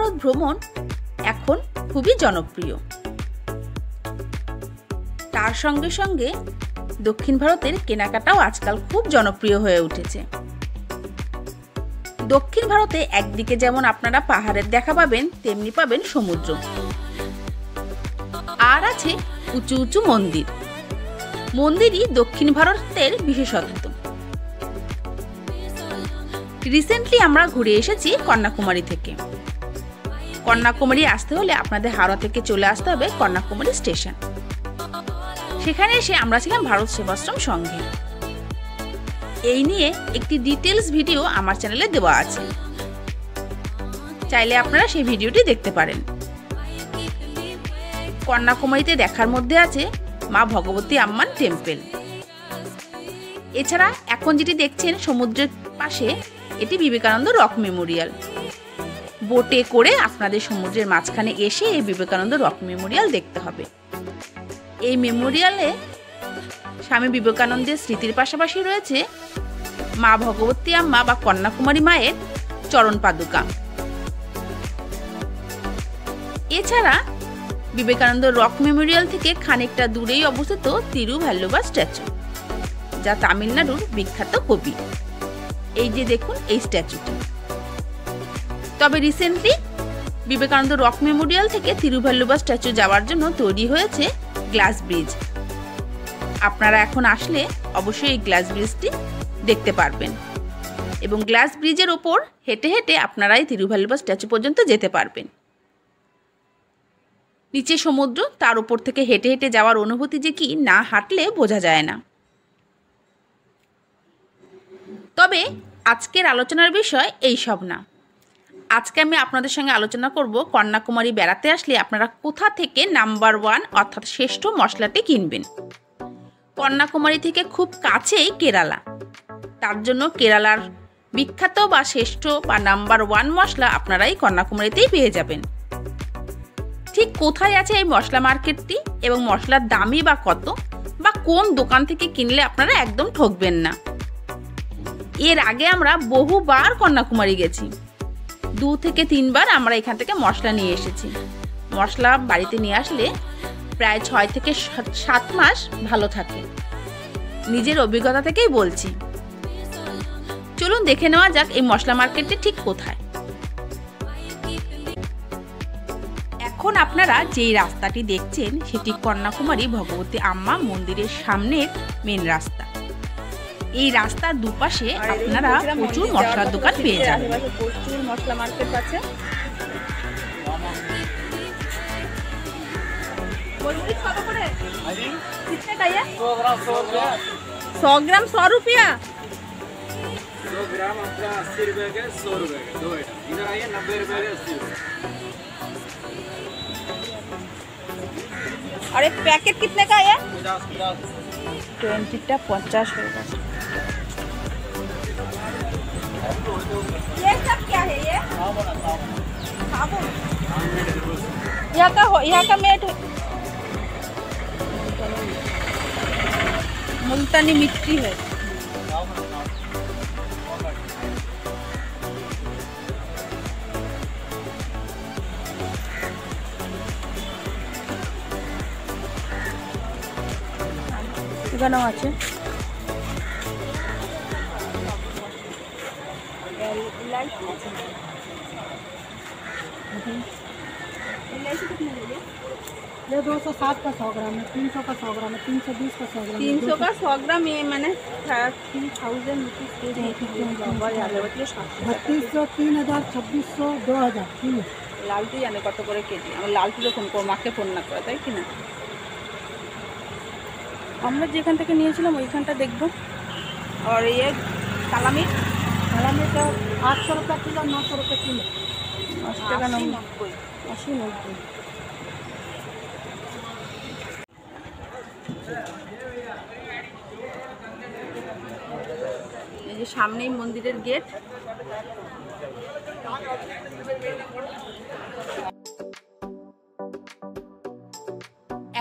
ভারত ভ্রমণ এখন খুবই জনপ্রিয়। তার সঙ্গে সঙ্গে দক্ষিণ ভারতের কেনাকাটাও আজকাল খুব জনপ্রিয় হয়ে উঠেছে। দক্ষিণ ভারতে একদিকে যেমন আপনারা পাহাড়ের দেখা পাবেন, তেমনি পাবেন সমুদ্র, আর আছে উঁচু উঁচু মন্দির। মন্দিরই দক্ষিণ ভারতের বিশেষত্ব। রিসেন্টলি আমরা ঘুরে এসেছি কন্যাকুমারী থেকে। কন্যাকুমারী আসতে হলে আপনাদের হাওড়া থেকে চলে আসতে হবে কন্যাকুমারী স্টেশন। সেখানে এসে আমরা ছিলাম ভারত সেবাশ্রম সংঘে। এই নিয়ে একটি ডিটেলস ভিডিও আমার চ্যানেলে দেওয়া আছে, চাইলে আপনারা সেই ভিডিওটি দেখতে পারেন। কন্যাকুমারীতে দেখার মধ্যে আছে মা ভগবতী আম্মান টেম্পল। এছাড়া এখন যেটি দেখছেন সমুদ্রের পাশে, এটি বিবেকানন্দ রক মেমোরিয়াল। বোটে করে আপনাদের সমুদ্রের মাঝখানে এসে এই বিবেকানন্দ রক মেমোরিয়াল দেখতে হবে। এই মেমোরিয়ালে স্বামী বিবেকানন্দের স্মৃতির পাশাপাশি রয়েছে মা ভগবতী আম্মা বা কন্যাকুমারী মায়ের চরণ পাদুকা। এছাড়া বিবেকানন্দ রক মেমোরিয়াল থেকে খানিকটা দূরেই অবস্থিত তিরুভাল্লুভার স্ট্যাচু, যা তামিলনাড়ুর বিখ্যাত কবি। এই যে দেখুন এই স্ট্যাচুটি। তবে রিসেন্টলি বিবেকানন্দ রক মেমোরিয়াল থেকে তিরুভাল্লুভার স্ট্যাচু যাওয়ার জন্য তৈরি হয়েছে গ্লাস ব্রিজ। আপনারা এখন আসলে অবশ্যই এই গ্লাস ব্রিজটি দেখতে পারবেন, এবং গ্লাস ব্রিজের ওপর হেঁটে হেঁটে আপনারা এই তিরুভাল্লুভার স্ট্যাচু পর্যন্ত যেতে পারবেন। নিচে সমুদ্র, তার উপর থেকে হেঁটে হেঁটে যাওয়ার অনুভূতি যে কি, না হাঁটলে বোঝা যায় না। তবে আজকের আলোচনার বিষয় এই সব না। আজকে আমি আপনাদের সঙ্গে আলোচনা করব কন্যাকুমারী বেড়াতে আসলে আপনারা কোথা থেকে নাম্বার 1 অর্থাৎ শ্রেষ্ঠ মশলাটি কিনবেন। কন্যাকুমারী থেকে খুব কাছেই কেরালা, তার জন্য কেরালার বিখ্যাত বা শ্রেষ্ঠ বা নাম্বার 1 মশলা আপনারা এই কন্যাকুমারীতেই পেয়ে যাবেন। ঠিক কোথায় আছে এই মশলা মার্কেটটি এবং মশলার দামই বা কত, বা কোন দোকান থেকে কিনলে আপনারা একদম ঠকবেন না। এর আগে আমরা বহুবার কন্যাকুমারী গেছি, 2 থেকে 3 বার আমরা এখান থেকে মশলা নিয়ে এসেছি। মশলা বাড়িতে নিয়ে আসলে প্রায় 6 থেকে 7 মাস ভালো থাকে, নিজের অভিজ্ঞতা থেকেই বলছি। চলুন দেখে নেওয়া যাক এই মশলা মার্কেটটি ঠিক কোথায়। এখন আপনারা যেই রাস্তাটি দেখছেন সেটি কন্যাকুমারী ভগবতী আম্মা মন্দিরের সামনের মেন রাস্তা। এই রাস্তার দুপাশে আপনারা প্রচুর মশলার দোকান পেয়ে যাবেন। প্রচুর মশলা মার্কেট আছে। 100 ग्राम 100 रुपया। 100 ग्राम आपका 80 रुपए के 100 रुपए के 2 आइटम। इधर आइए 90 रुपए के 80 रुपए। और एक पैकेट कितने का है? 50 20 टा 50 होगा। ये सब क्या है? ये साबुन। यहाँ का मेट मुल्तानी मिट्टी है। এখানেও আছে। ये 260 का 100 ग्राम है, 300 का 100 ग्राम है, 320 का 100 ग्राम है। 300 का 100 ग्राम, ये मैंने 3000 रुपीज़ के जी। 3200, 3000, 2600, 2000 किलो। লালটি জানে কত করে কেজি। আমার লালটিতে ফোন করো, মাকে ফোন না করে, তাই কি না? আমরা যেখান থেকে নিয়েছিলাম ওইখানটা দেখব। আর ये काला मिर्च तो 800 रुपये किलो, 900 रुपये किलो। 80 টাকা 90, 80 90। এই যে সামনেই মন্দিরের গেট।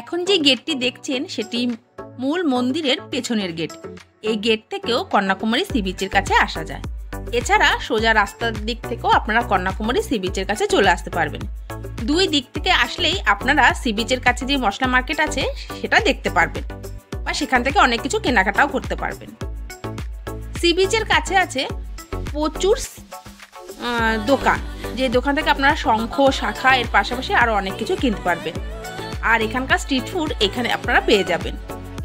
এখন যে গেটটি দেখছেন সেটি মূল মন্দিরের পেছনের গেট। এই গেট থেকেও কন্যাকুমারী সি বিচের কাছে আসা যায়। এছাড়া সোজা রাস্তার দিক থেকেও আপনারা কন্যাকুমারী সি বিচের কাছে চলে আসতে পারবেন। দুই দিক থেকে আসলেই আপনারা সি বিচের কাছে যে মশলা মার্কেট আছে সেটা দেখতে পারবেন, বা সেখান থেকে অনেক কিছু কেনাকাটাও করতে পারবেন। সি বিচের কাছে আছে প্রচুর দোকান, যে দোকান থেকে আপনারা শঙ্খ, শাখা এর পাশাপাশি আরও অনেক কিছু কিনতে পারবেন। আর এখানকার স্ট্রিট ফুড এখানে আপনারা পেয়ে যাবেন,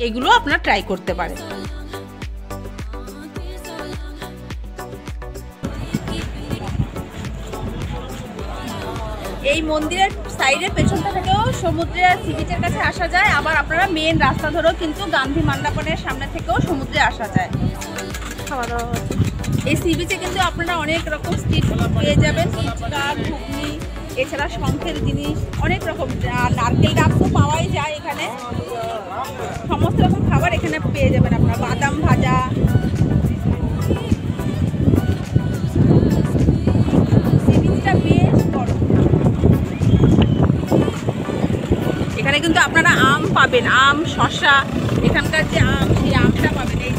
এগুলো আপনারা ট্রাই করতে পারেন। এই মন্দিরের সাইডের পেছনটা থেকেও সমুদ্রের সি বিচের কাছে আসা যায়, আবার আপনারা মেন রাস্তা ধরেও কিন্তু গান্ধী মণ্ডপের সামনে থেকেও সমুদ্রে আসা যায়। খাওয়া দাওয়া এই সি বিচে কিন্তু আপনারা অনেক রকম স্ট্রিট ফুড পেয়ে যাবেন, ফুচকা, ঘুগনি, এছাড়া শঙ্খের জিনিস, অনেক রকম, নারকেল ডাব তো পাওয়াই যায় এখানে। সমস্ত রকম খাবার এখানে পেয়ে যাবেন আপনারা, বাদাম ভাজা। সি বিচটা বেশ বড়। এখানে কিন্তু আপনারা আম পাবেন, আম, শসা, এখানকার যে আম সেই আমটা পাবেন। এই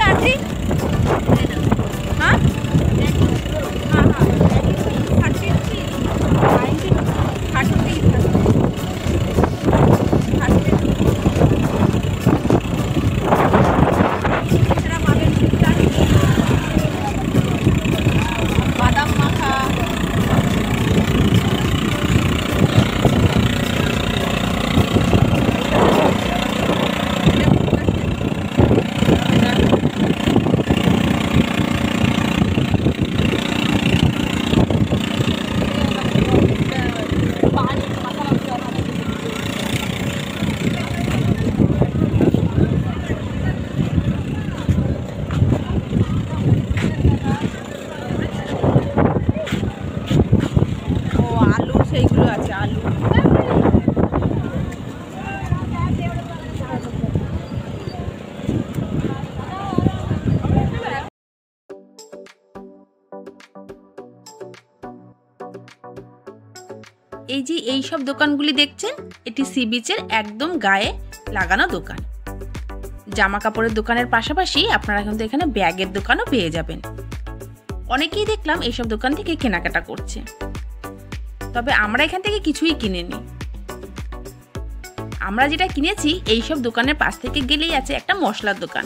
কাটছি হ্যাঁ হ্যাঁ বাদাম মাখা, সেইগুলো আছে, আলু। এই যে এই সব দোকানগুলি দেখছেন, এটি সি বিচের একদম গায়ে লাগানো দোকান। জামা কাপড়ের দোকানের পাশাপাশি আপনারা কিন্তু এখানে ব্যাগের দোকানও পেয়ে যাবেন। অনেকেই দেখলাম এইসব দোকান থেকে কেনাকাটা করছে, তবে আমরা এখান থেকে কিছুই কিনিনি। আমরা যেটা কিনেছি, এইসব দোকানের পাশ থেকে গেলেই আছে একটা মশলার দোকান।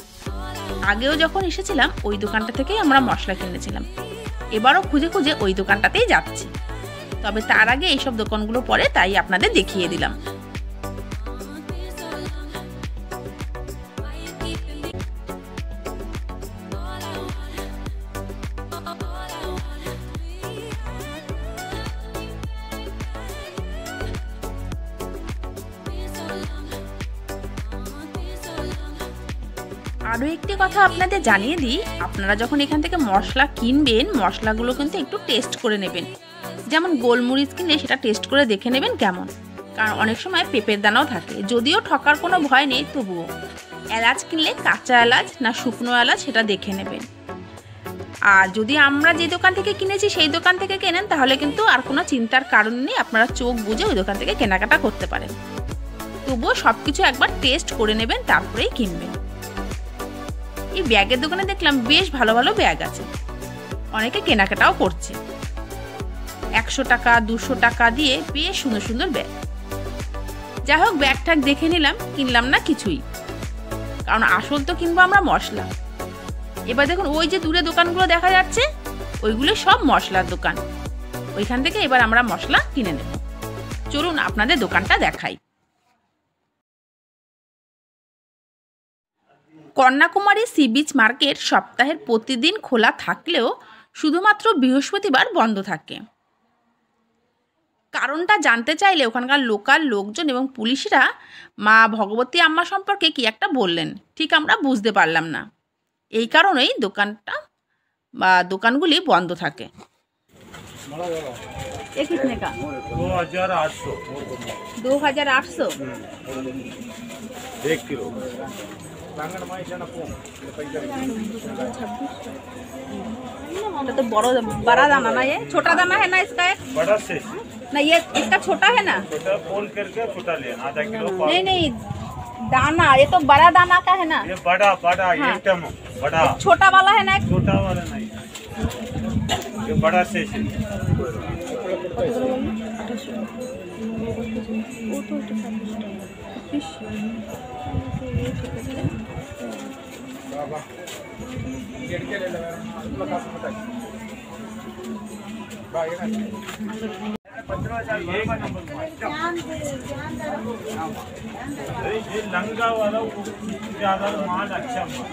আগেও যখন এসেছিলাম ওই দোকানটা থেকেই আমরা মশলা কিনেছিলাম, এবারও খুঁজে খুঁজে ওই দোকানটাতেই যাচ্ছি। তবে তার আগে এইসব দোকানগুলো পরে, তাই আপনাদের দেখিয়ে দিলাম। আরও একটি কথা আপনাদের জানিয়ে দিই, আপনারা যখন এখান থেকে মশলা কিনবেন, মশলাগুলো কিন্তু একটু টেস্ট করে নেবেন। যেমন গোলমরিচ কিনলে সেটা টেস্ট করে দেখে নেবেন কেমন, কারণ অনেক সময় পেঁপের দানাও থাকে। যদিও ঠকার কোনো ভয় নেই, তবুও এলাচ কিনলে কাঁচা এলাচ না শুকনো এলাচ সেটা দেখে নেবেন। আর যদি আমরা যে দোকান থেকে কিনেছি সেই দোকান থেকে কেনেন, তাহলে কিন্তু আর কোনো চিন্তার কারণ নেই, আপনারা চোখ বুঝে ওই দোকান থেকে কেনাকাটা করতে পারেন। তবুও সব কিছু একবার টেস্ট করে নেবেন, তারপরেই কিনবেন। এই ব্যাগের দোকানে দেখলাম বেশ ভালো ভালো ব্যাগ আছে, অনেকে কেনাকাটাও করছে। 100 টাকা 200 টাকা দিয়ে বেশ সুন্দর সুন্দর ব্যাগ। যাই হোক, ব্যাগ ট্যাগ দেখে নিলাম, কিনলাম না কিছুই, কারণ আসল তো কিনবো আমরা মশলা। এবার দেখুন ওই যে দূরে দোকানগুলো দেখা যাচ্ছে, ওইগুলো সব মশলার দোকান। ওইখান থেকে এবার আমরা মশলা কিনে নেব। চলুন আপনাদের দোকানটা দেখাই। কন্যাকুমারী সি বিচ মার্কেট সপ্তাহের প্রতিদিন খোলা থাকলেও শুধুমাত্র বৃহস্পতিবার বন্ধ থাকে। কারণটা জানতে চাইলে ওখানকার লোকাল লোকজন এবং পুলিশরা মা ভগবতী আম্মা সম্পর্কে কি একটা বললেন, ঠিক আমরা বুঝতে পারলাম না। এই কারণেই দোকানটা বা দোকানগুলি বন্ধ থাকে। ये कितने का? 2800 2800 1 किलो। এটা তো बड़ा दाना ना, ये छोटा दाना है ना इसका? एक बड़ा से ना, ये इसका छोटा है ना? छोटा फोल्ड करके छोटा लेना, आधा किलो। नहीं नहीं, दाना, ये तो बड़ा दाना का है ना? ये बड़ा बड़ा हाँ। एकदम बड़ा, छोटा वाला है ना? छोटा वाला नहीं, ये बड़ा से ये लंगा वाला ज्यादा माल अच्छा माल,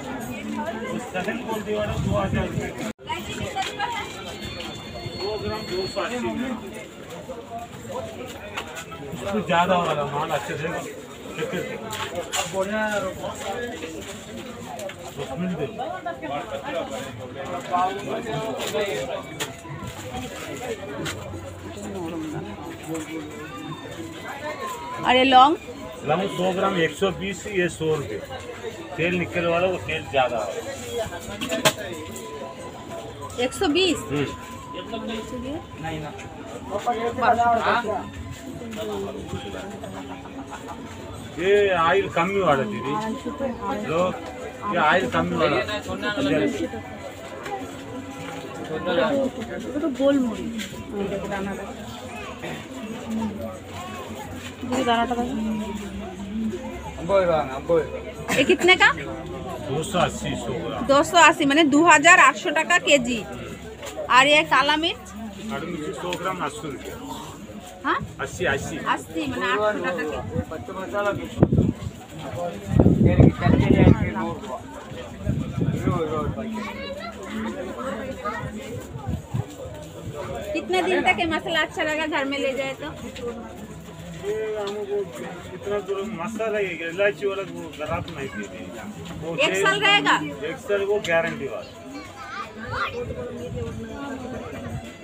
उस सेकंड क्वालिटी वाला 2000 रुपये, 2 ग्राम 280 ग्राम, उसको ज्यादा वाला माल अच्छे से उसमें दे। अरे लौंग? लौंग 100 ग्राम 120, ये 100 रुपये। तेल निकल वाला वो तेल ज्यादा है। 120? ये ఆయిల్ కమ్మి వాడదు ఇది లో ये ఆయిల్ కమ్మి వాడదు तो गोल मुड़ी ये कितने का? 280 100 ग्राम 280 मैंने 2800 টাকা কেজি। और ये काला मिर्च? काली मिर्च 100 ग्राम 80 रुपये। हाँ 80 80 80 मैंने 800 টাকা केजी। कितने दिन तक ये मसाला अच्छा लगा घर में ले जाए तो? ये हमको इतना दूर मसाला है इलायची वाला वो ग्राहक नहीं देते वो 1 साल रहेगा? 1 साल वो गारंटी वाला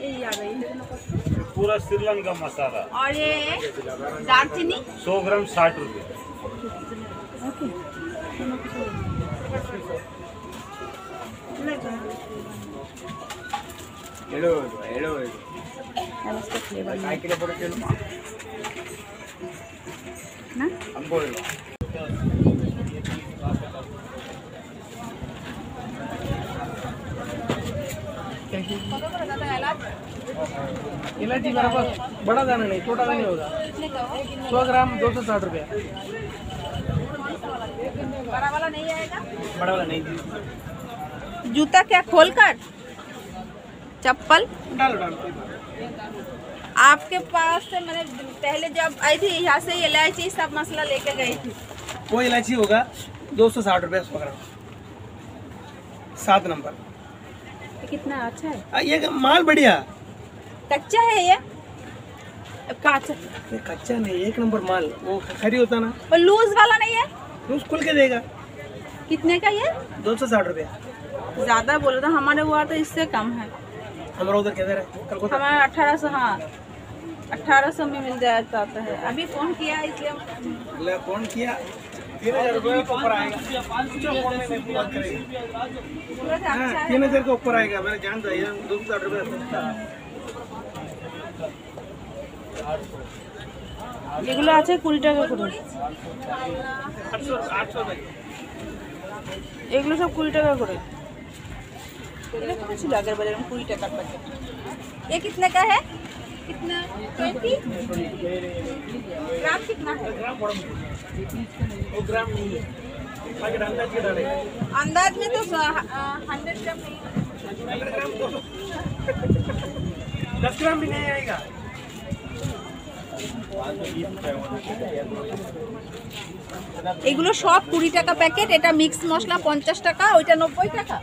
यही आ गई। पूरा श्रीलंका मसाला। और ये दालचीनी 100 ग्राम 60 रुपये। ना इलायची बराबर बड़ा दाना नहीं, छोटा दाना नहीं होगा। 100 ग्राम 260 रुपया। बड़ा वाला नहीं आएगा? बड़ा वाला नहीं। जूता क्या खोल कर? चप्पल डालो डालो। आपके पास से मैंने पहले जब आई थी यहाँ से इलायची सब मसाला लेके गई थी। वो इलायची होगा 260 रुपया 100 ग्राम, 7 नंबर। ये कितना अच्छा है? ये माल बढ़िया। कच्चा है ये? काचा? ये कच्चा नहीं, 1 नंबर माल। वो खरी होता ना, और लूज वाला नहीं है? तो खुल के देगा। कितने का ये? 260 रुपया। ज्यादा बोल रहा था, हमारे हुआ तो इससे कम है। हमारा उधर किधर है? कलकत्ता। हमारा 1800, हाँ 1800 में मिल जाता है। अभी फोन किया इसलिए फोन किया 3000 रुपये के ऊपर आएगा। 3000 के ऊपर आएगा, मैंने जानता है। 260 रुपये এগুলো আছে 20 টাকা করে। 800 এগুলো সব 20 টাকা করে। এরকম ছিল আগের বারে 20 টাকার প্যাকেট। ये कितने का है? कितना? 20 ग्राम कितना है? वो ग्राम नहीं है, पैकेट अंदाज के डालेगा। अंदाज में तो 100 ग्राम नहीं। 100 ग्राम तो 10 ग्राम भी नहीं आएगा। এগুলো সব 20 টাকা প্যাকেট। এটা মিক্স মশলা 50 টাকা, ওইটা 90 টাকা,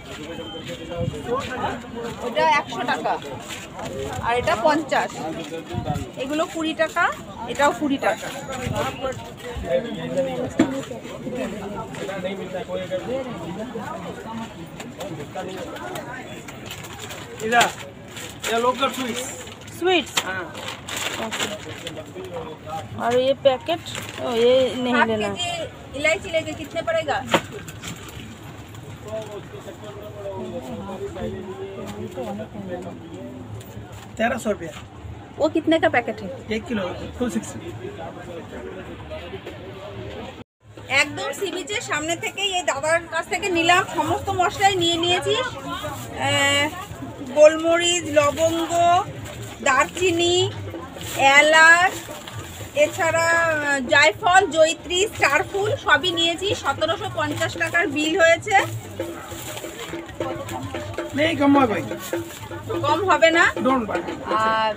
ওইটা 100 টাকা, আর এটা 50। এগুলো 20 টাকা, এটাও 20 টাকা। इधर ये लोकल स्वीट्स। हाँ। और ये पैकेट ये नहीं लेना। इलायची लेके कितने पड़ेगा? 1300 रुपया। वो कितने का पैकेट है? 1 किलो 260। একদম সি বিচের সামনে থেকেই এই দাদার কাছ থেকে নিলাম, সমস্ত মশলাই নিয়ে নিয়েছি। গোলমরিচ, লবঙ্গ, দারচিনি, এলাচ, এছাড়া জায়ফল, জয়িত্রী, স্টারফুল সবই নিয়েছি। 1750 টাকার বিল হয়েছে। नहीं कम है भाई, কম হবে না। Don't buy. আর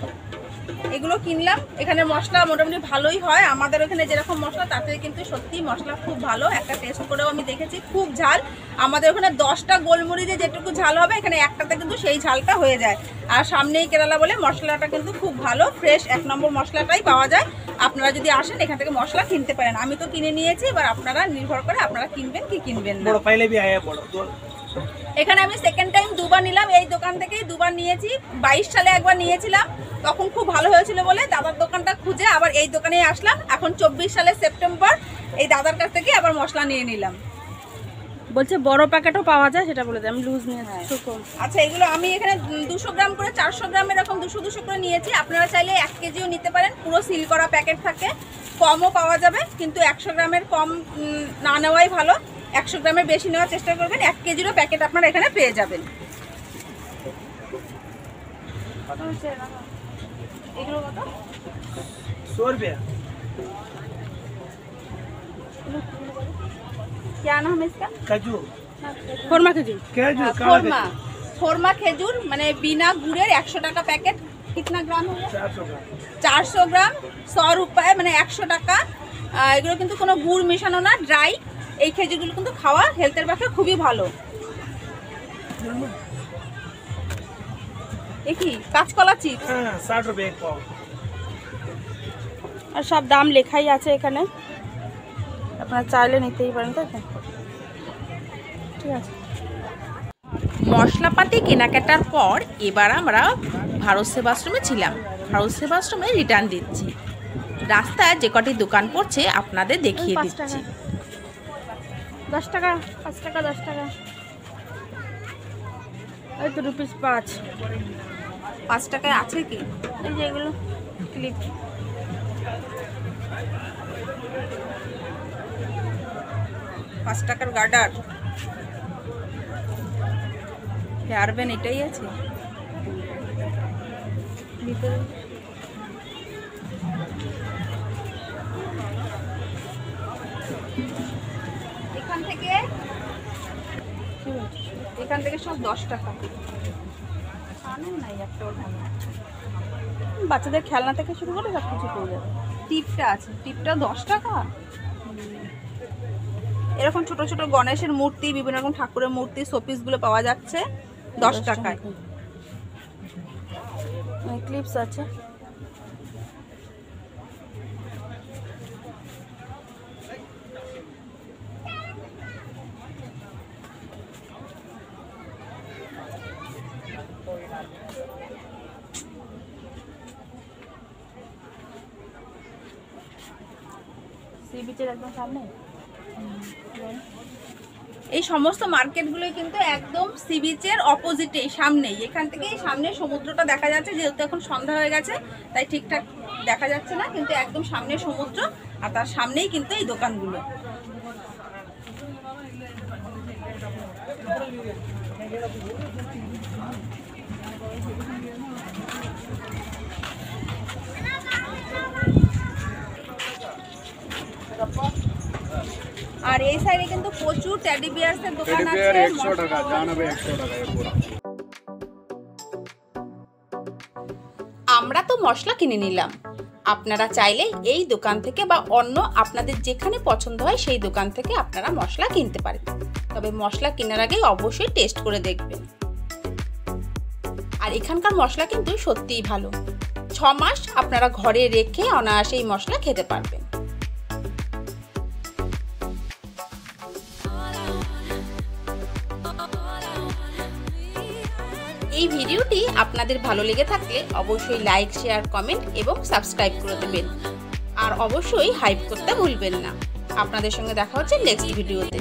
এগুলো কিনলাম। এখানে মশলা মোটামুটি ভালোই হয়, আমাদের ওখানে যেরকম মশলা তার থেকে কিন্তু সত্যি মশলা খুব ভালো। একটা টেস্ট করেও আমি দেখেছি, খুব ঝাল। আমাদের ওখানে 10টা গোলমরিচে যেটুকু ঝাল হবে এখানে একটাতে কিন্তু সেই ঝালটা হয়ে যায়। আর সামনেই কেরালা বলে মশলাটা কিন্তু খুব ভালো, ফ্রেশ 1 নম্বর মশলাটাই পাওয়া যায়। আপনারা যদি আসেন এখান থেকে মশলা কিনতে পারেন। আমি তো কিনে নিয়েছি, এবার আপনারা নির্ভর করে আপনারা কিনবেন কি কিনবেন না। बड़ो पहले भी आया है बड़ो दो। এখানে আমি সেকেন্ড টাইম দুবার নিলাম, এই দোকান থেকেই দুবার নিয়েছি। 22 সালে একবার নিয়েছিলাম, তখন খুব ভালো হয়েছিল বলে দাদার দোকানটা খুঁজে আবার এই দোকানেই আসলাম। এখন 24 সালের সেপ্টেম্বর এই দাদার কাছ থেকে আবার মশলা নিয়ে নিলাম। বলছে বড় প্যাকেটও পাওয়া যায়, সেটা বলে দেয়। আমি লুজ নিয়েছি। আচ্ছা, এগুলো আমি এখানে 200 গ্রাম করে, 400 গ্রাম এরকম 200 করে নিয়েছি। আপনারা চাইলে 1 কেজিও নিতে পারেন, পুরো সিল করা প্যাকেট থাকে, কমও পাওয়া যাবে। কিন্তু 100 গ্রামের কম না নেওয়াই ভালো, 100 গ্রামের বেশি নেওয়ার চেষ্টা করবেন। 1 কেজিরও প্যাকেট আপনারা এখানে পেয়ে যাবেন। এগুলো কত? 100 रुपया। क्या नाम है इसका? काजू খোরমা খেজুর। काजू खोरमा। खोरमा খেজুর মানে বিনা গুড়ের 100 টাকা প্যাকেট। कितना ग्राम है? 400 ग्राम। 400 গ্রাম 100 রুপায় মানে 100 টাকা। এগুলো কিন্তু কোনো গুড় মেশানো না, ড্রাই। এই খেজুরগুলো কিন্তু খাওয়া হেলথের পক্ষে খুবই ভালো। দেখি কাঁচকলা চিপস। हाँ 60 रुपये एक पाव। আর সব দাম লেখাই আছে এখানে, আপনারা চাইলে নিতেই পারেন, তাই তো? ঠিক আছে। মশলাপাতি কেনাকাটার পর এবার আমরা ভারত সেবাশ্রমে ছিলাম। ভারত সেবাশ্রমে রিটার্ন দিচ্ছি। রাস্তায় যে কটি দোকান পড়ছে আপনাদের দেখিয়ে 5 দিচ্ছি। টাকা, 10 টাকা, 5 টাকা, 10 টাকা। এই তো রুপিস 5। 5 টাকায় আছে কি? এই যে এগুলো ক্লিপ। 5 টাকার গার্ডার, হেয়ার ব্যান্ড এটাই আছে ভিতরে। এখান থেকে সব 10 টাকা। আনেন নাই একটাও ভালো। বাচ্চাদের খেলনা থেকে শুরু করে সব কিছু পেয়ে যাবে। টিপটা আছে, টিপটা 10 টাকা। এরকম ছোট ছোট গণেশের মূর্তি, বিভিন্ন রকম ঠাকুরের মূর্তি, শোপিসগুলো পাওয়া যাচ্ছে 10 টাকায়। ক্লিপস আছে। সি বিচের একদম সামনে। এই সমস্ত মার্কেটগুলোই কিন্তু একদম সি বিচের অপোজিটে, সামনেই। এখান থেকেই সামনে সমুদ্রটা দেখা যাচ্ছে, যেহেতু এখন সন্ধ্যা হয়ে গেছে তাই ঠিকঠাক দেখা যাচ্ছে না, কিন্তু একদম সামনে সমুদ্র আর তার সামনেই কিন্তু এই দোকানগুলো। আর এই সাইডে কিন্তু প্রচুর টেডি বিয়ার্সের দোকান আছে। 100 টাকা, জানাবে 100 টাকা পুরো। আমরা তো মশলা কিনে নিলাম। আপনারা চাইলে এই দোকান থেকে বা অন্য আপনাদের যেখানে পছন্দ হয় সেই দোকান থেকে আপনারা মশলা কিনতে পারেন। তবে মশলা কেনার আগে অবশ্যই টেস্ট করে দেখবেন। আর এখানকার মশলা কিন্তু সত্যিই ভালো। 6 মাস আপনারা ঘরে রেখে অনায়াসে এই মশলা খেতে পারবেন। এই ভিডিওটি আপনাদের ভালো লেগে থাকলে অবশ্যই লাইক, শেয়ার, কমেন্ট এবং সাবস্ক্রাইব করে দেবেন। আর অবশ্যই হাইপ করতে ভুলবেন না। আপনাদের সঙ্গে দেখা হচ্ছে নেক্সট ভিডিওতে।